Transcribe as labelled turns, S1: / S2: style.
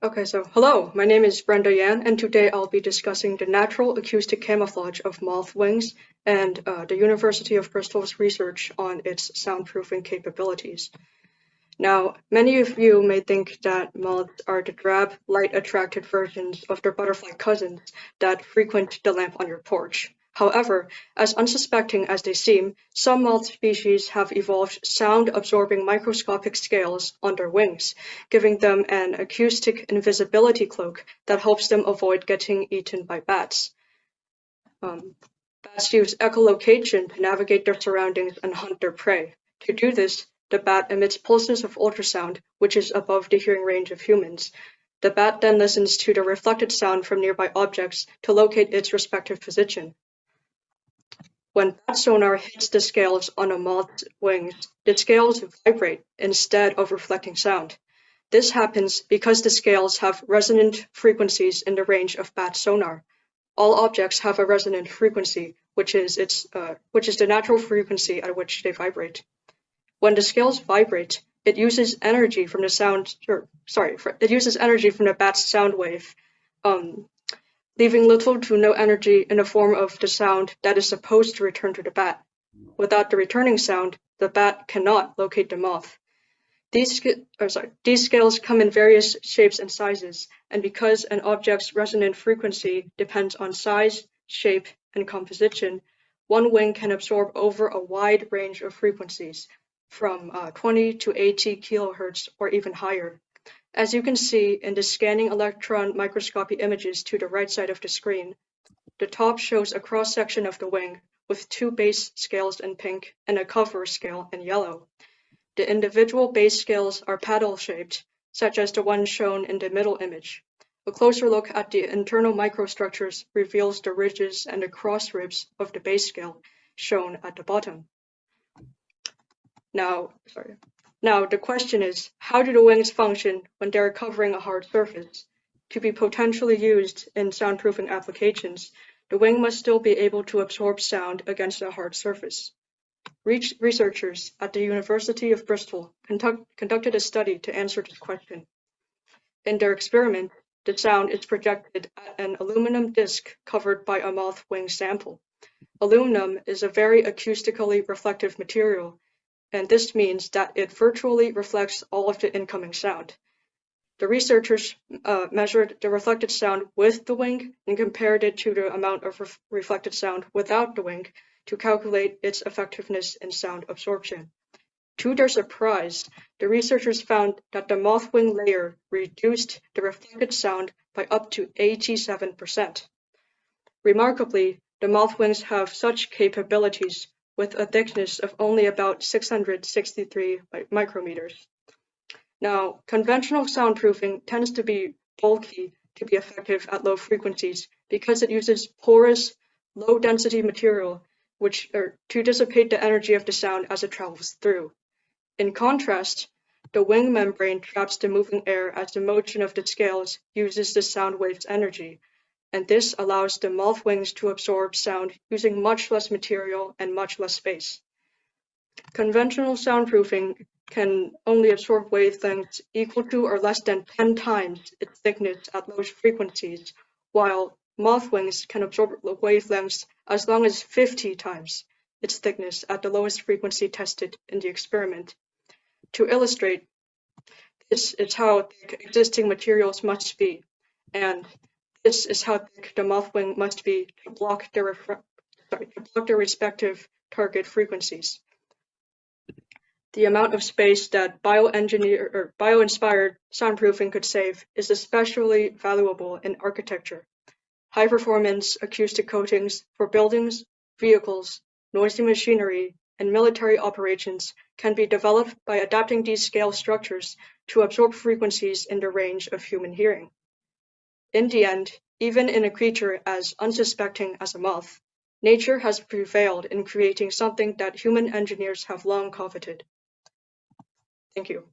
S1: Okay, so hello, my name is Brenda Yan, and today I'll be discussing the natural acoustic camouflage of moth wings and the University of Bristol's research on its soundproofing capabilities. Now, many of you may think that moths are the drab, light-attracted versions of their butterfly cousins that frequent the lamp on your porch. However, as unsuspecting as they seem, some moth species have evolved sound-absorbing microscopic scales on their wings, giving them an acoustic invisibility cloak that helps them avoid getting eaten by bats. Bats use echolocation to navigate their surroundings and hunt their prey. To do this, the bat emits pulses of ultrasound, which is above the hearing range of humans. The bat then listens to the reflected sound from nearby objects to locate its respective position. When bat sonar hits the scales on a moth's wings, the scales vibrate instead of reflecting sound. This happens because the scales have resonant frequencies in the range of bat sonar. All objects have a resonant frequency, which is the natural frequency at which they vibrate. When the scales vibrate, it uses energy from the bat's sound wave, leaving little to no energy in the form of the sound that is supposed to return to the bat. Without the returning sound, the bat cannot locate the moth. These scales come in various shapes and sizes, and because an object's resonant frequency depends on size, shape, and composition, one wing can absorb over a wide range of frequencies, from 20 to 80 kilohertz or even higher. As you can see in the scanning electron microscopy images to the right side of the screen, the top shows a cross-section of the wing with two base scales in pink and a cover scale in yellow. The individual base scales are paddle-shaped, such as the one shown in the middle image. A closer look at the internal microstructures reveals the ridges and the cross ribs of the base scale, shown at the bottom. Now, the question is, how do the wings function when they're covering a hard surface? To be potentially used in soundproofing applications, the wing must still be able to absorb sound against a hard surface. Researchers at the University of Bristol conducted a study to answer this question. In their experiment, the sound is projected at an aluminum disc covered by a moth wing sample. Aluminum is a very acoustically reflective material, and this means that it virtually reflects all of the incoming sound. The researchers measured the reflected sound with the wing and compared it to the amount of reflected sound without the wing to calculate its effectiveness in sound absorption. To their surprise, the researchers found that the moth wing layer reduced the reflected sound by up to 87%. Remarkably, the moth wings have such capabilities with a thickness of only about 663 micrometers. Now, conventional soundproofing tends to be bulky to be effective at low frequencies because it uses porous, low-density material to dissipate the energy of the sound as it travels through. In contrast, the wing membrane traps the moving air as the motion of the scales uses the sound wave's energy, and this allows the moth wings to absorb sound using much less material and much less space. Conventional soundproofing can only absorb wavelengths equal to or less than 10 times its thickness at low frequencies, while moth wings can absorb wavelengths as long as 50 times its thickness at the lowest frequency tested in the experiment. To illustrate, this is how thick existing materials must be, and this is how thick the moth wing must be to block their respective target frequencies. The amount of space that bio-inspired soundproofing could save is especially valuable in architecture. High-performance acoustic coatings for buildings, vehicles, noisy machinery, and military operations can be developed by adapting these scale structures to absorb frequencies in the range of human hearing. In the end, even in a creature as unsuspecting as a moth, nature has prevailed in creating something that human engineers have long coveted. Thank you.